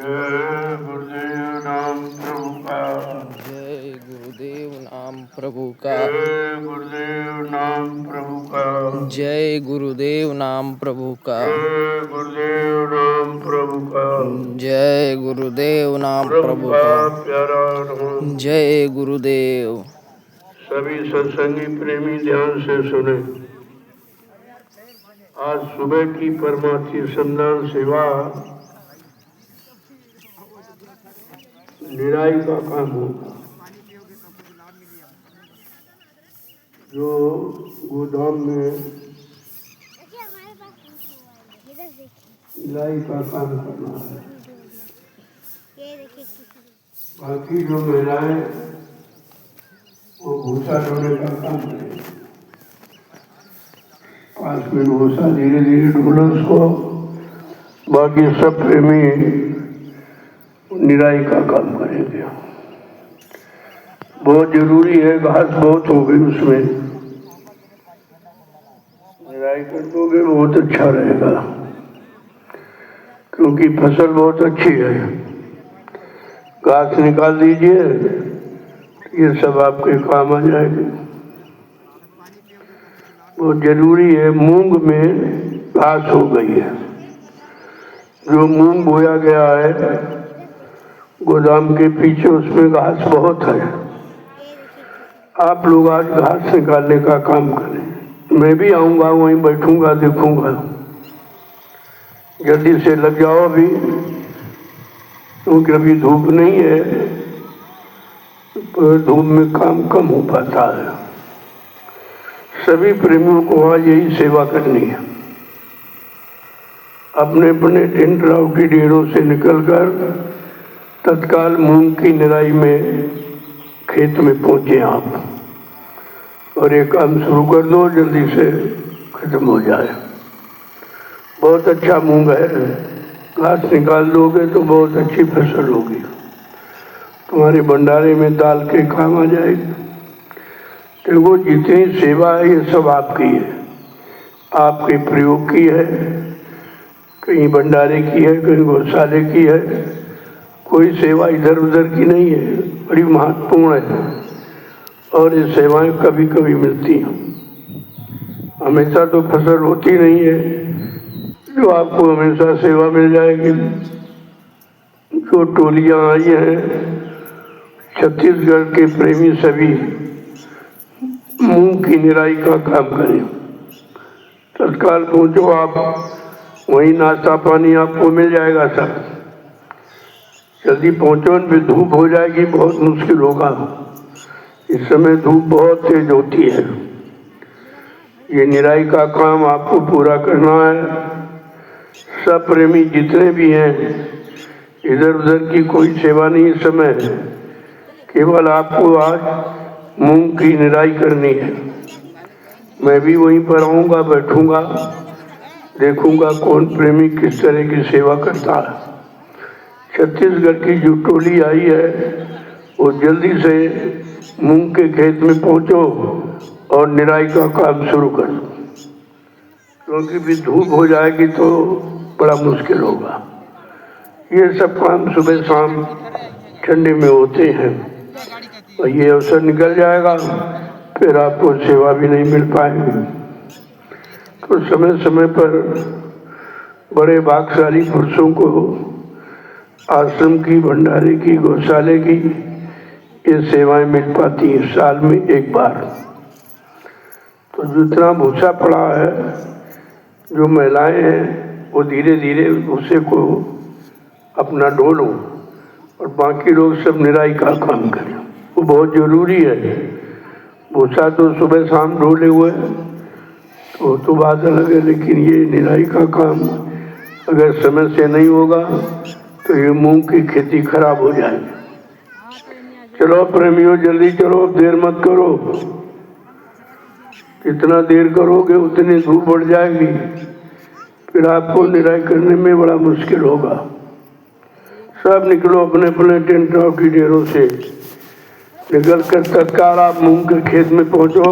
जय गुरुदेव नाम प्रभु का। जय गुरुदेव नाम प्रभु का। जय गुरुदेव नाम प्रभु का। जय गुरुदेव नाम प्रभु का। जय गुरुदेव नाम प्रभु का। जय गुरुदेव नाम प्रभु प्रभु का का। प्यारा नाम। जय गुरुदेव। सभी सत्संगी प्रेमी ध्यान से सुने। आज सुबह की परमार्थी संदान सेवा निराई का काम होगा। जो गोदाम में निराई का काम करना है। बाकी जो महिलाएं वो भूसा ढोने का काम करेंगे। 5 मिनट भूसा धीरे धीरे ढोलो उसको। बाकी सब प्रेमी निराई का काम करेंगे। बहुत जरूरी है, घास बहुत हो गई उसमें। निराई कर दोगे बहुत अच्छा रहेगा, क्योंकि फसल बहुत अच्छी है। घास निकाल दीजिए, ये सब आपके काम आ जाएगी। बहुत जरूरी है। मूंग में घास हो गई है। जो मूंग बोया गया है गोदाम के पीछे, उसमें घास बहुत है। आप लोग आज घास निकालने का काम करें। मैं भी आऊंगा, वहीं बैठूंगा, देखूंगा। जल्दी से लग जाओ अभी, क्योंकि अभी धूप नहीं है, तो धूप में काम कम हो पाता है। सभी प्रेमियों को आज यही सेवा करनी है। अपने अपने टेंट राउटी डेरों से निकलकर तत्काल मूंग की निराई में खेत में पहुंचे आप, और ये काम शुरू कर दो, जल्दी से खत्म हो जाए। बहुत अच्छा मूंग है, घास निकाल दोगे तो बहुत अच्छी फसल होगी। तुम्हारे भंडारे में दाल के काम आ जाएगी। देखो, जितनी सेवा है ये सब आपकी है, आपके प्रयोग की है। कहीं भंडारे की है, कहीं गौशाले की है। कोई सेवा इधर उधर की नहीं है, बड़ी महत्वपूर्ण है। और ये सेवाएं कभी कभी मिलती हैं, हमेशा तो फसल होती नहीं है जो आपको हमेशा सेवा मिल जाएगी। जो टोलियां आई हैं, छत्तीसगढ़ के प्रेमी सभी मूंग की निराई का काम करें। तत्काल पहुंचो आप, वहीं नाश्ता पानी आपको मिल जाएगा सब। जल्दी पहुंचो, फिर धूप हो जाएगी, बहुत मुश्किल होगा। इस समय धूप बहुत तेज होती है। ये निराई का काम आपको पूरा करना है। सब प्रेमी जितने भी हैं, इधर उधर की कोई सेवा नहीं इस समय, केवल आपको आज मूंग की निराई करनी है। मैं भी वहीं पर आऊंगा, बैठूंगा, देखूंगा कौन प्रेमी किस तरह की सेवा करता है। छत्तीसगढ़ की जो टोली आई है वो जल्दी से मूंग के खेत में पहुंचो और निराई का काम शुरू कर दो, क्योंकि भी धूप हो जाएगी तो बड़ा मुश्किल होगा। ये सब काम सुबह शाम ठंडे में होते हैं, और ये अवसर निकल जाएगा, फिर आपको सेवा भी नहीं मिल पाएगी। तो समय समय पर बड़े भाग्यशाली पुरुषों को आश्रम की, भंडारे की, गौशाले की ये सेवाएं मिल पाती हैं साल में एक बार। तो जितना भूसा पड़ा है, जो महिलाएं हैं वो धीरे धीरे भूसे को अपना ढोलो, और बाकी लोग सब निराई का काम करें। वो बहुत जरूरी है। भूसा तो सुबह शाम ढोले हुए तो बात अलग है, लेकिन ये निराई का काम अगर समय से नहीं होगा तो ये मूंग की खेती खराब हो जाएगी। चलो प्रेमियों, जल्दी चलो, देर मत करो। जितना देर करोगे उतनी धूप बढ़ जाएगी, फिर आपको निराई करने में बड़ा मुश्किल होगा। सब निकलो अपने अपने टेंट की डेरों से, निकल कर तत्काल आप मूंग के खेत में पहुंचो।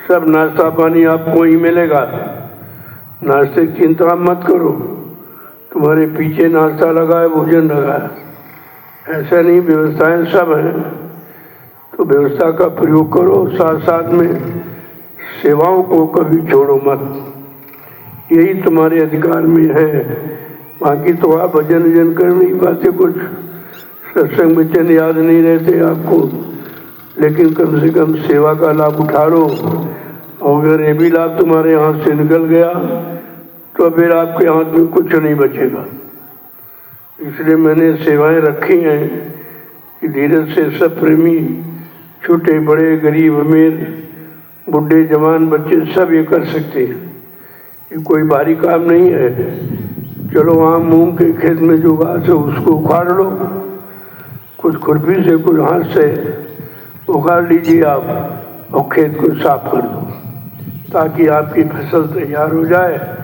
सब नाश्ता पानी आपको ही मिलेगा, नाश्ते की चिंता मत करो। तुम्हारे पीछे नाश्ता लगा है, भोजन लगा है, ऐसा नहीं, व्यवस्थाएं सब हैं। तो व्यवस्था का प्रयोग करो, साथ साथ में सेवाओं को कभी छोड़ो मत। यही तुम्हारे अधिकार में है। बाकी तो आप भजन वजन कर नहीं पाते, कुछ सत्संग वचन याद नहीं रहते आपको, लेकिन कम से कम सेवा का लाभ उठा लो। और अगर ये भी लाभ तुम्हारे हाथ से निकल गया तो फिर आपके हाथ में कुछ नहीं बचेगा। इसलिए मैंने सेवाएं रखी हैं कि धीरज से सब प्रेमी, छोटे बड़े, गरीब अमीर, बुढ़े जवान, बच्चे सब ये कर सकते हैं। ये कोई भारी काम नहीं है। चलो वहाँ मूंग के खेत में जो घास है उसको उखाड़ लो, कुछ खुरपी से कुछ हाथ से उखाड़ लीजिए आप और खेत को साफ कर दो, ताकि आपकी फसल तैयार हो जाए।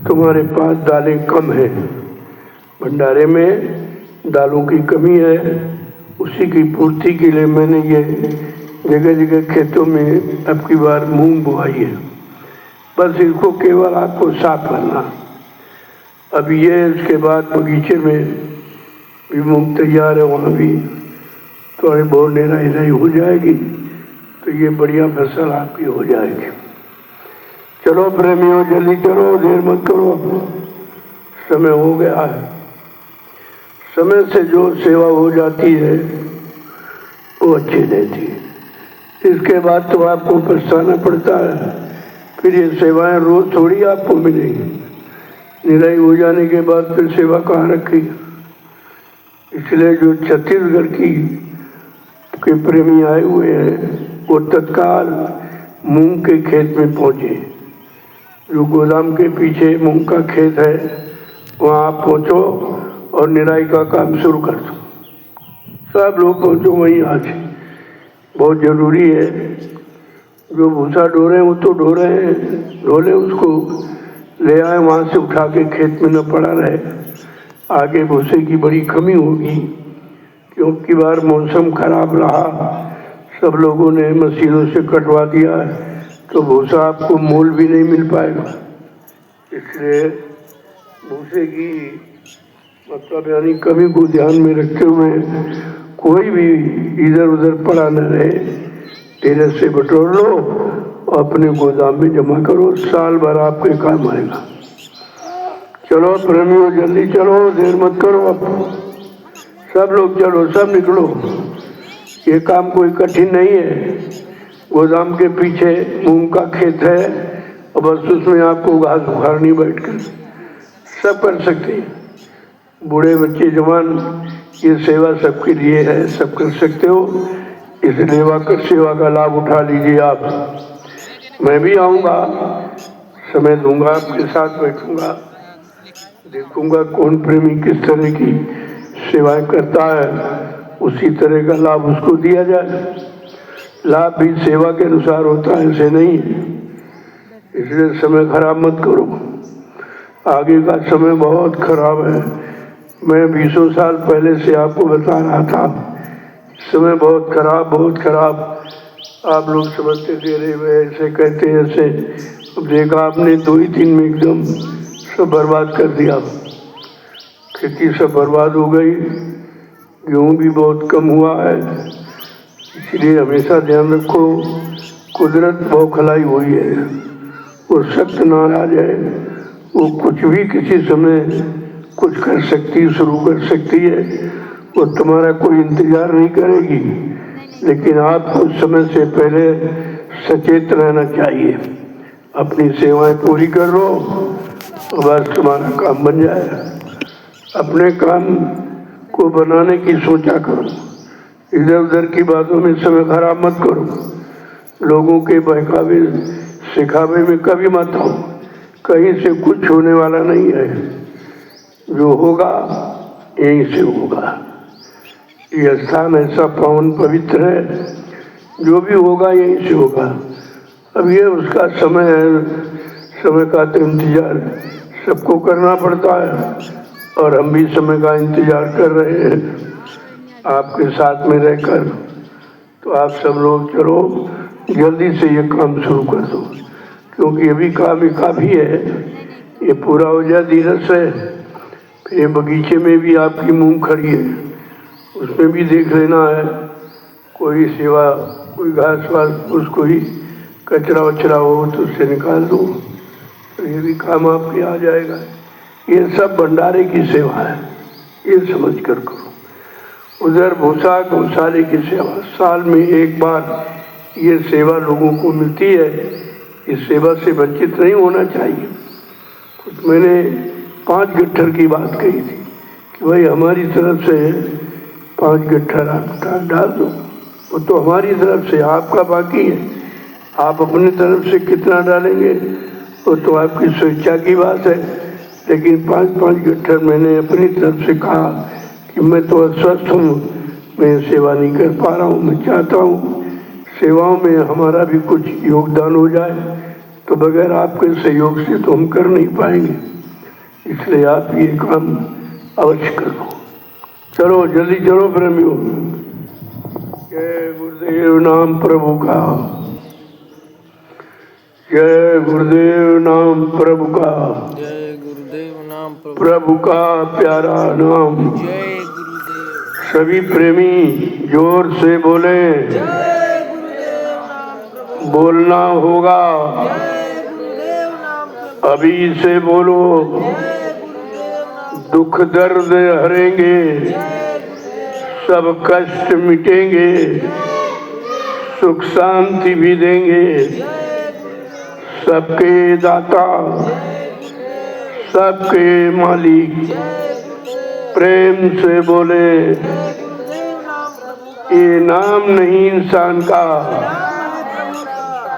तुम्हारे पास दालें कम है, भंडारे में दालों की कमी है, उसी की पूर्ति के लिए मैंने ये जगह जगह खेतों में अब की बार मूंग बोआई है। बस इसको केवल आपको साफ करना। अब ये इसके बाद बगीचे में भी मूंग तैयार है, वहाँ भी थोड़ी बहुत निराई हो जाएगी, तो ये बढ़िया फसल आपकी हो जाएगी। चलो प्रेमियों, जल्दी चलो, देर मत करो, समय हो गया है। समय से जो सेवा हो जाती है वो अच्छी रहती है। इसके बाद तो आपको पछताना पड़ता है, फिर ये सेवाएं रोज थोड़ी आपको मिलेंगी। निराई हो जाने के बाद फिर सेवा कहाँ रखी। इसलिए जो छत्तीसगढ़ के प्रेमी आए हुए हैं वो तत्काल मूंग के खेत में पहुंचे। जो गोदाम के पीछे मूंग का खेत है वहाँ आप पहुँचो और निराई का काम शुरू कर दो। सब लोग पहुँचो वहीं आज, बहुत ज़रूरी है। जो भूसा ढो रहे हैं वो तो ढो रहे हैं, ढोले उसको ले आए, वहाँ से उठा के खेत में न पड़ा रहे। आगे भूसे की बड़ी कमी होगी, क्योंकि बार मौसम खराब रहा, सब लोगों ने मशीनों से कटवा दिया है, तो भूसा आपको मोल भी नहीं मिल पाएगा। इसलिए भूसे की मतलब यानी कमी को ध्यान में रखते हुए कोई भी इधर उधर पड़ा न रहे, धीरे से बटोर लो और अपने गोदाम में जमा करो, साल भर आपके काम आएगा। चलो प्रेमियों, जल्दी चलो, देर मत करो। अब सब लोग चलो, सब निकलो। ये काम कोई कठिन नहीं है। गोदाम के पीछे मूंग का खेत है और बस उसमें आपको घास उखाड़नी बैठकर, सब कर सकते हैं। बूढ़े बच्चे जवान, ये सेवा सबके लिए है, सब कर सकते हो। इसलिए सेवा का लाभ उठा लीजिए आप। मैं भी आऊँगा, समय दूंगा, आपके साथ बैठूंगा, देखूंगा कौन प्रेमी किस तरह की सेवाएं करता है, उसी तरह का लाभ उसको दिया जाए। लाभ भी सेवा के अनुसार होता है, ऐसे नहीं। इसलिए समय खराब मत करो, आगे का समय बहुत खराब है। मैं 20 साल पहले से आपको बता रहा था, समय बहुत खराब, बहुत खराब। आप लोग समझते थे रहे हुए, ऐसे कहते ऐसे। अब देखा आपने 2 ही दिन में एकदम सब बर्बाद कर दिया। खेती सब बर्बाद हो गई, गेहूँ भी बहुत कम हुआ है। इसलिए हमेशा ध्यान रखो, कुदरत बौखलाई हुई है, वो सख्त नाराज है। वो कुछ भी किसी समय कुछ कर सकती, शुरू कर सकती है। वो तुम्हारा कोई इंतजार नहीं करेगी, लेकिन आपको समय से पहले सचेत रहना चाहिए। अपनी सेवाएं पूरी कर लो, बस तुम्हारा काम बन जाएगा। अपने काम को बनाने की सोचा करो, इधर उधर की बातों में समय खराब मत करो। लोगों के बहकावे सिखावे में कभी मत आओ, कहीं से कुछ होने वाला नहीं है। जो होगा यहीं से होगा। ये स्थान ऐसा पावन पवित्र है, जो भी होगा यहीं से होगा। अब ये उसका समय है, समय का तो इंतजार सबको करना पड़ता है, और हम भी समय का इंतजार कर रहे हैं आपके साथ में रहकर। तो आप सब लोग चलो, जल्दी से ये काम शुरू कर दो, क्योंकि अभी काम काफ़ी है। ये पूरा हो जाए धीरज से, फिर ये बगीचे में भी आपकी मूंगफली है, उसमें भी देख लेना है, कोई सेवा, कोई घास वास फूस, कोई कचरा वचरा हो तो उससे निकाल दो, तो ये भी काम आपके आ जाएगा। ये सब भंडारे की सेवा है, ये समझ कर करो। उधर भूसा गौशाले की सेवा, साल में एक बार ये सेवा लोगों को मिलती है, इस सेवा से वंचित नहीं होना चाहिए। कुछ मैंने 5 गट्ठर की बात कही थी कि भाई हमारी तरफ से 5 गट्ठर आप डाल दो, वो तो हमारी तरफ से, आपका बाकी है, आप अपनी तरफ से कितना डालेंगे वो तो आपकी स्वेच्छा की बात है। लेकिन 5-5 गट्ठर मैंने अपनी तरफ से कहा कि मैं तो अस्वस्थ हूँ, मैं सेवा नहीं कर पा रहा हूँ, मैं चाहता हूँ सेवाओं में हमारा भी कुछ योगदान हो जाए, तो बगैर आपके सहयोग से तो हम कर नहीं पाएंगे, इसलिए आप ये काम अवश्य करो। चलो जल्दी चलो प्रेमियों। जय गुरुदेव नाम प्रभु का, जय गुरुदेव नाम प्रभु का, जय गुरुदेव नाम प्रभु का प्यारा नाम। जय गुरुदेव। सभी प्रेमी जोर से बोले, बोलना होगा, अभी से बोलो, दुख दर्द हरेंगे, सब कष्ट मिटेंगे, सुख शांति भी देंगे, सबके दाता, सबके मालिक। प्रेम से बोले, ये नाम नहीं इंसान का,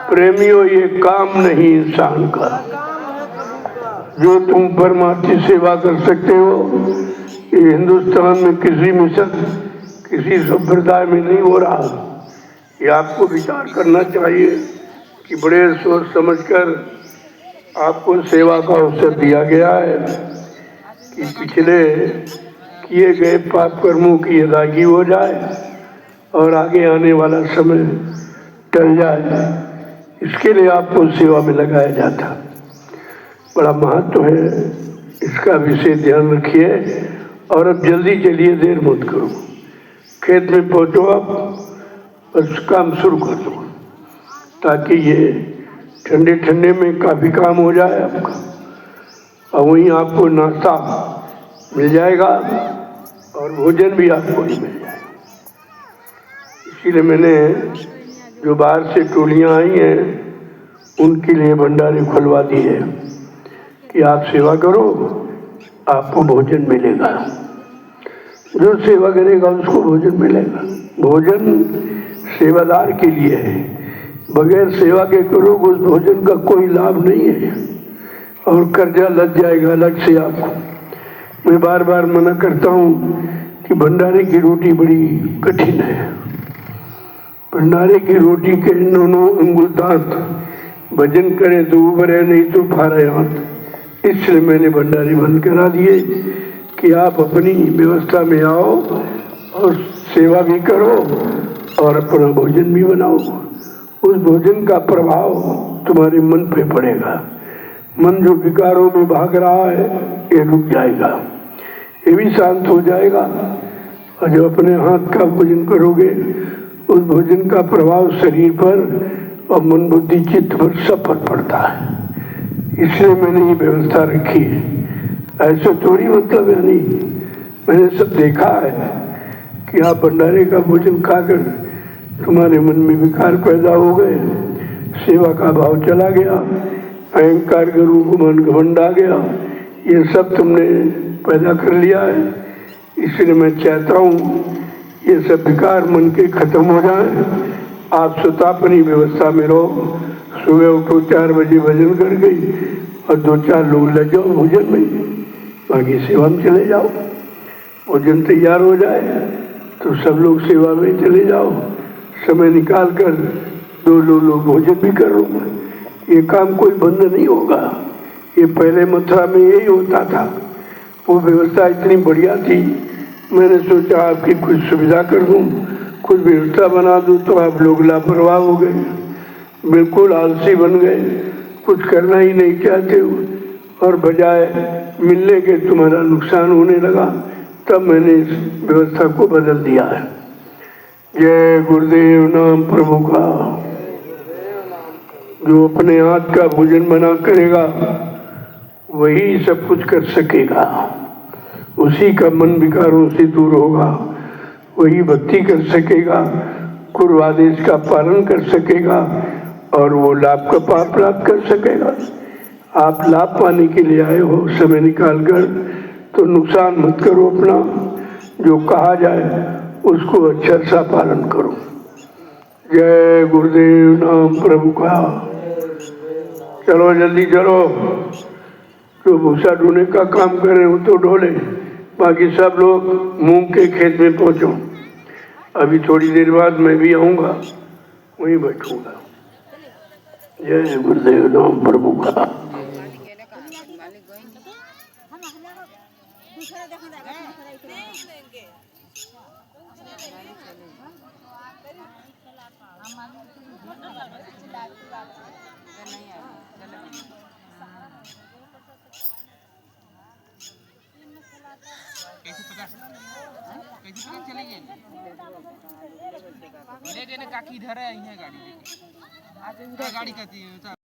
प्रेमियों ये काम नहीं इंसान का। जो तुम परमार्थी सेवा कर सकते हो, ये हिंदुस्तान में किसी मिशन, किसी संप्रदाय में नहीं हो रहा। ये आपको विचार करना चाहिए कि बड़े सोच समझकर आपको सेवा का अवसर दिया गया है कि पिछले किए गए पाप कर्मों की अदायगी हो जाए और आगे आने वाला समय टल जाए। इसके लिए आपको सेवा में लगाया जाता, बड़ा महत्व है, इसका विशेष ध्यान रखिए। और अब जल्दी चलिए, देर मत करो, खेत में पहुंचो आप, बस काम शुरू कर दो, ताकि ये ठंडे ठंडे में काफ़ी काम हो जाए आपका, और वहीं आपको नाश्ता मिल जाएगा और भोजन भी आपको ही मिल जाएगा। इसीलिए मैंने जो बाहर से टोलियां आई हैं उनके लिए भंडारे खुलवा दिए कि आप सेवा करो, आपको भोजन मिलेगा। जो सेवा करेगा उसको भोजन मिलेगा। भोजन सेवादार के लिए है, बगैर सेवा के करोगे उस भोजन का कोई लाभ नहीं है और कर्जा लग जाएगा अलग से आपको। मैं बार बार मना करता हूँ कि भंडारे की रोटी बड़ी कठिन है। भंडारे की रोटी के दोनों अंगुल दांत, भजन करे तो उभरे नहीं तो फारे हाथ। इसलिए मैंने भंडारे बंद करा दिए कि आप अपनी व्यवस्था में आओ और सेवा भी करो और अपना भोजन भी बनाओ। उस भोजन का प्रभाव तुम्हारे मन पे पड़ेगा। मन जो विकारों में भाग रहा है ये रुक जाएगा, ये भी शांत हो जाएगा। और जो अपने हाथ का भोजन करोगे उस भोजन का प्रभाव शरीर पर और मन बुद्धि चित्त पर सब पर पड़ता है। इसलिए मैंने ये व्यवस्था रखी है। ऐसा थोड़ी मतलब है, नहीं, मैंने सब देखा है कि आप भंडारे का भोजन खाकर तुम्हारे मन में विकार पैदा हो गए, सेवा का भाव चला गया, अहंकार के रूप में घमंड आ गया, ये सब तुमने पैदा कर लिया है। इसलिए मैं चाहता हूँ ये सब विकार मन के खत्म हो जाए। आप स्वतः अपनी व्यवस्था में रहो, सुबह उठो 4 बजे भजन कर गई और 2-4 लोग लग जाओ भोजन में, बाकी सेवा में चले जाओ। भोजन तैयार हो जाए तो सब लोग सेवा में चले जाओ, समय निकाल कर 2 लोग भोजन भी करो। ये काम कोई बंद नहीं होगा। ये पहले मथुरा में यही होता था, वो व्यवस्था इतनी बढ़िया थी। मैंने सोचा आपकी कुछ सुविधा कर दूँ, कुछ व्यवस्था बना दूँ, तो आप लोग लापरवाह हो गए, बिल्कुल आलसी बन गए, कुछ करना ही नहीं चाहते हो और बजाय मिलने के तुम्हारा नुकसान होने लगा, तब मैंने इस व्यवस्था को बदल दिया है। जय गुरुदेव नाम प्रभु का। जो अपने हाथ का भोजन बना करेगा वही सब कुछ कर सकेगा, उसी का मन विकारों से दूर होगा, वही भक्ति कर सकेगा, गुरु आदेश का पालन कर सकेगा और वो लाभ का पाप प्राप्त कर सकेगा। आप लाभ पाने के लिए आए हो समय निकाल कर, तो नुकसान मत करो अपना, जो कहा जाए उसको अच्छा सा पालन करो। जय गुरुदेव नाम प्रभु का। चलो जल्दी चलो, जो भूसा ढूंढने का काम कर रहे हो तो ढोले, बाकी सब लोग मूंग के खेत में पहुंचो। अभी थोड़ी देर बाद मैं भी आऊंगा, वहीं बैठूंगा। जय गुरुदेव नाम प्रभु का। कैसे चलेंगे? ले गए ना काकी, इधर है, यहीं है गाड़ी लेके। गाड़ी कहती है